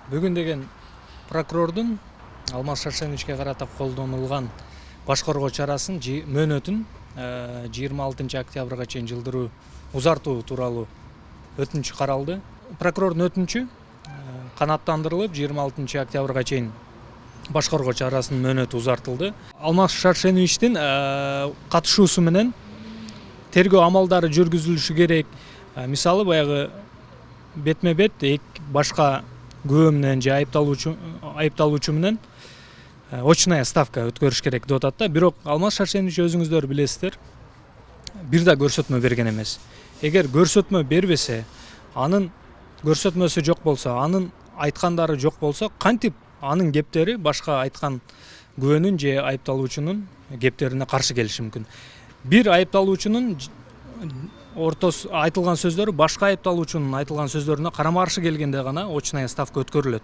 Бүгүн деген прокурордун Алмаз Шаршеновичке карата колдонулган баш коргоо чарасын мөөнөтүн 26 октябрга чейин жылдыруу узартуу тууралуу өтүнүч каралды. Прокурордун өтүнүчү канааттандырылып 26 октябрга чейин баш коргоо чарасынын мөөнөтү узартылды. Алмаз Шаршеновичтин катышуусу менен тергөө амалдары жүргүзүлүшү керек. Мисалы баягы бетме бет башка күбө менен же айыпталуучу менен очная ставка өткөрүш керек деп атат да. Бирок Алмаз Шаршенович өзүңүздөр билесиздер, бир да көрсөтмө берген эмес. Эгер көрсөтмө бербесе, анын көрсөтмөсү жок болсо, анын айткандары жок болсо, кантип анын кептери башка айткан күбөнүн же айыпталуучунун кептерине каршы келиши мүмкүн. Бир айыпталуучунун айтылган сөздөрү башка айыпталуучунун айтылган сөздөрүнө карама каршы келгенде гана очная ставка өткөрүлөт.